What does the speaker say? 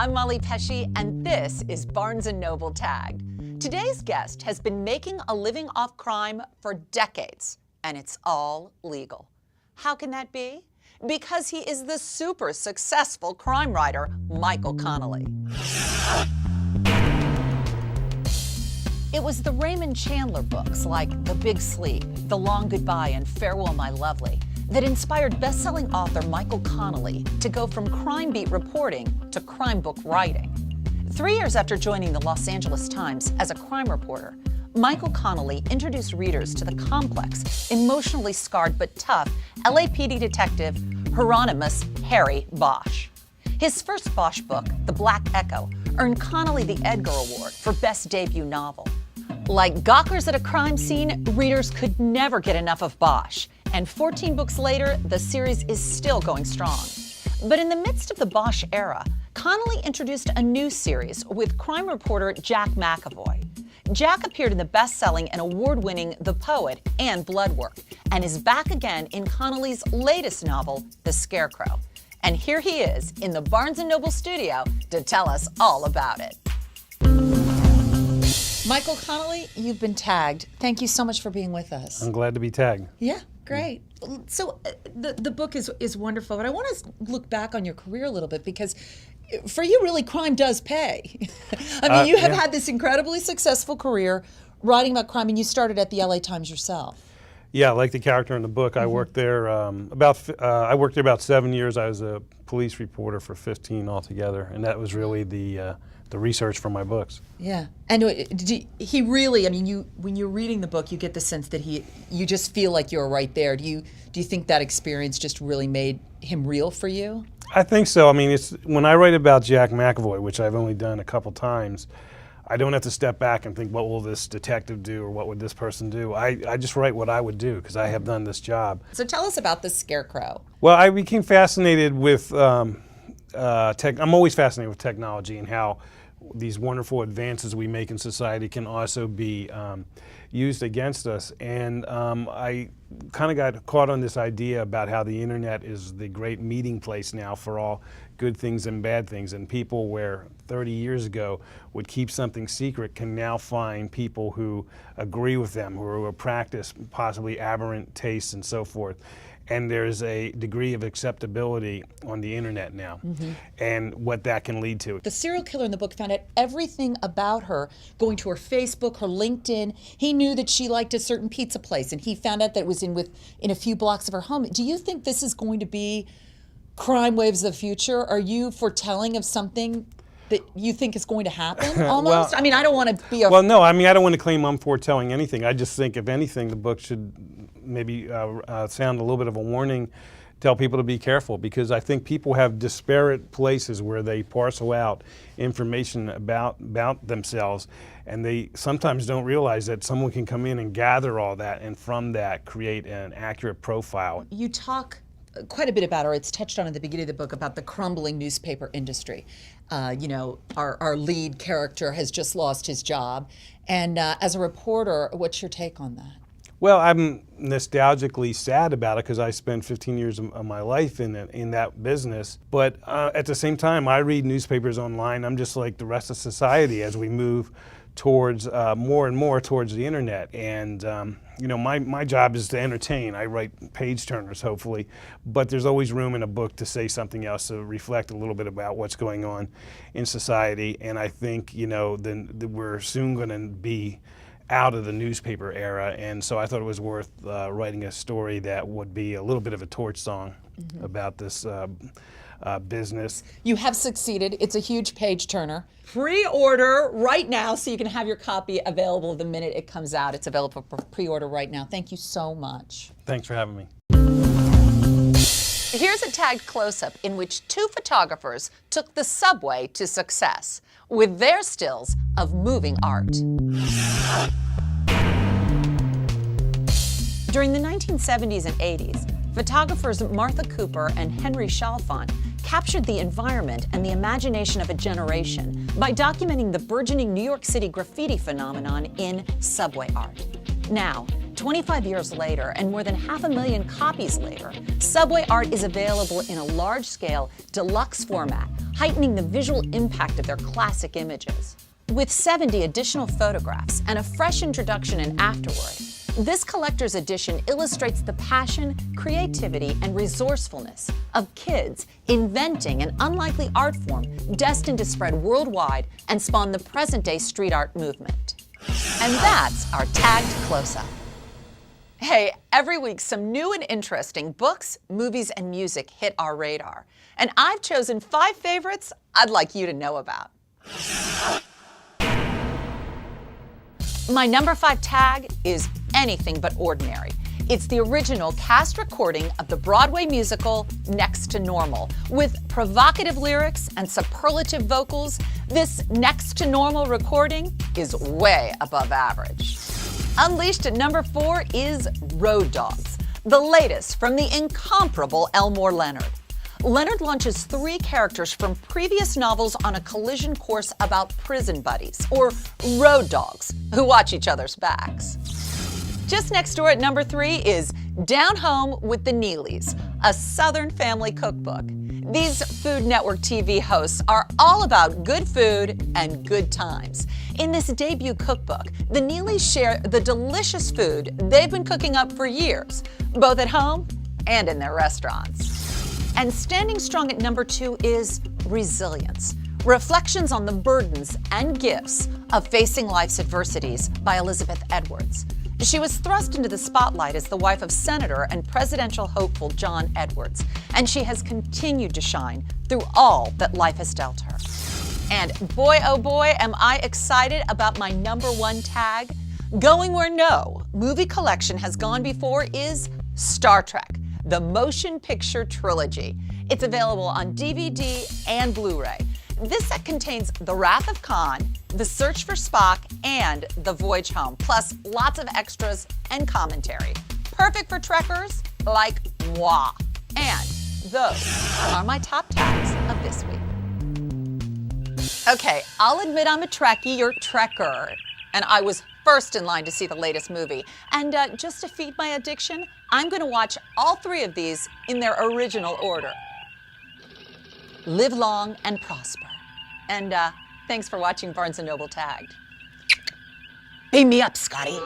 I'm Molly Pesci, and this is Barnes & Noble Tagged. Today's guest has been making a living off crime for decades, and it's all legal. How can that be? Because he is the super successful crime writer, Michael Connelly. It was the Raymond Chandler books like The Big Sleep, The Long Goodbye, and Farewell My Lovely that inspired best-selling author Michael Connolly to go from crime beat reporting to crime book writing. 3 years after joining the Los Angeles Times as a crime reporter, Michael Connolly introduced readers to the complex, emotionally scarred but tough LAPD detective Hieronymus Harry Bosch. His first Bosch book, The Black Echo, earned Connolly the Edgar Award for Best Debut Novel. Like gawkers at a crime scene, readers could never get enough of Bosch, and 14 books later, the series is still going strong. But in the midst of the Bosch era, Connolly introduced a new series with crime reporter Jack McEvoy. Jack appeared in the best-selling and award-winning The Poet and Bloodwork, and is back again in Connolly's latest novel, The Scarecrow. And here he is in the Barnes & Noble studio to tell us all about it. Michael Connolly, you've been tagged. Thank you so much for being with us. I'm glad to be tagged. Yeah, great. So the book is wonderful, but I want to look back on your career a little bit because for you, really, crime does pay. I mean, you have had this incredibly successful career writing about crime, and you started at the LA Times yourself. Yeah, like the character in the book, I worked there I worked there about 7 years. I was a police reporter for 15 altogether, and that was really the research for my books. Yeah, and he really, I mean, when you're reading the book, you get the sense that you just feel like you're right there. Do you think that experience just really made him real for you? I think so. I mean, when I write about Jack McEvoy, which I've only done a couple times, I don't have to step back and think, what will this detective do or what would this person do? I just write what I would do because I have done this job. So tell us about the Scarecrow. Well, I became fascinated with I'm always fascinated with technology and how these wonderful advances we make in society can also be used against us. And I kind of got caught on this idea about how the internet is the great meeting place now for all good things and bad things. And people where 30 years ago would keep something secret can now find people who agree with them, who practice possibly aberrant tastes and so forth. And there's a degree of acceptability on the internet now, and what that can lead to. The serial killer in the book found out everything about her, going to her Facebook, her LinkedIn. He knew that she liked a certain pizza place, and he found out that it was in a few blocks of her home. Do you think this is going to be crime waves of the future? Are you foretelling of something that you think is going to happen almost? Well, I mean, I don't want to be Well, no, I mean, I don't want to claim I'm foretelling anything. I just think, if anything, the book should maybe sound a little bit of a warning, tell people to be careful, because I think people have disparate places where they parcel out information about themselves, and they sometimes don't realize that someone can come in and gather all that, and from that create an accurate profile. You talk quite a bit about, or it's touched on in the beginning of the book, about the crumbling newspaper industry. You know, our lead character has just lost his job. And as a reporter, what's your take on that? Well, I'm nostalgically sad about it because I spent 15 years of my life in that business. But at the same time, I read newspapers online. I'm just like the rest of society as we move towards more and more towards the internet. And you know, my job is to entertain. I write page turners, hopefully, but there's always room in a book to say something else, to reflect a little bit about what's going on in society. And I think, you know, we're soon going to be out of the newspaper era, and so I thought it was worth writing a story that would be a little bit of a torch song about this business. You have succeeded. It's a huge page turner. Pre-order right now so you can have your copy available the minute it comes out. It's available for pre-order right now. Thank you so much. Thanks for having me. Here's a tagged close-up in which two photographers took the subway to success with their stills of moving art. During the 1970s and 80s, photographers Martha Cooper and Henry Chalfant captured the environment and the imagination of a generation by documenting the burgeoning New York City graffiti phenomenon in subway art. Now, 25 years later, and more than 500,000 copies later, subway art is available in a large-scale, deluxe format, heightening the visual impact of their classic images. With 70 additional photographs and a fresh introduction and afterword, this collector's edition illustrates the passion, creativity, and resourcefulness of kids inventing an unlikely art form destined to spread worldwide and spawn the present-day street art movement. And that's our Tagged Close-Up. Hey, every week some new and interesting books, movies, and music hit our radar. And I've chosen 5 favorites I'd like you to know about. My number 5 tag is Anything But Ordinary. It's the original cast recording of the Broadway musical Next to Normal. With provocative lyrics and superlative vocals, this Next to Normal recording is way above average. Unleashed at number 4 is Road Dogs, the latest from the incomparable Elmore Leonard. Leonard launches 3 characters from previous novels on a collision course about prison buddies, or road dogs, who watch each other's backs. Just next door at number 3 is Down Home with the Neelys, a Southern family cookbook. These Food Network TV hosts are all about good food and good times. In this debut cookbook, the Neelys share the delicious food they've been cooking up for years, both at home and in their restaurants. And standing strong at number 2 is Resilience, Reflections on the Burdens and Gifts of Facing Life's Adversities by Elizabeth Edwards. She was thrust into the spotlight as the wife of Senator and presidential hopeful John Edwards, and she has continued to shine through all that life has dealt her. And boy, oh boy, am I excited about my number 1 tag. Going where no movie collection has gone before is Star Trek, the motion picture trilogy. It's available on DVD and Blu-ray. This set contains The Wrath of Khan, The Search for Spock, and The Voyage Home, plus lots of extras and commentary. Perfect for trekkers like moi. And those are my top tags of this week. Okay, I'll admit I'm a Trekkie, you're Trekker, and I was first in line to see the latest movie. And just to feed my addiction, I'm going to watch all 3 of these in their original order. Live long and prosper. And thanks for watching Barnes & Noble Tagged. Beam me up, Scotty.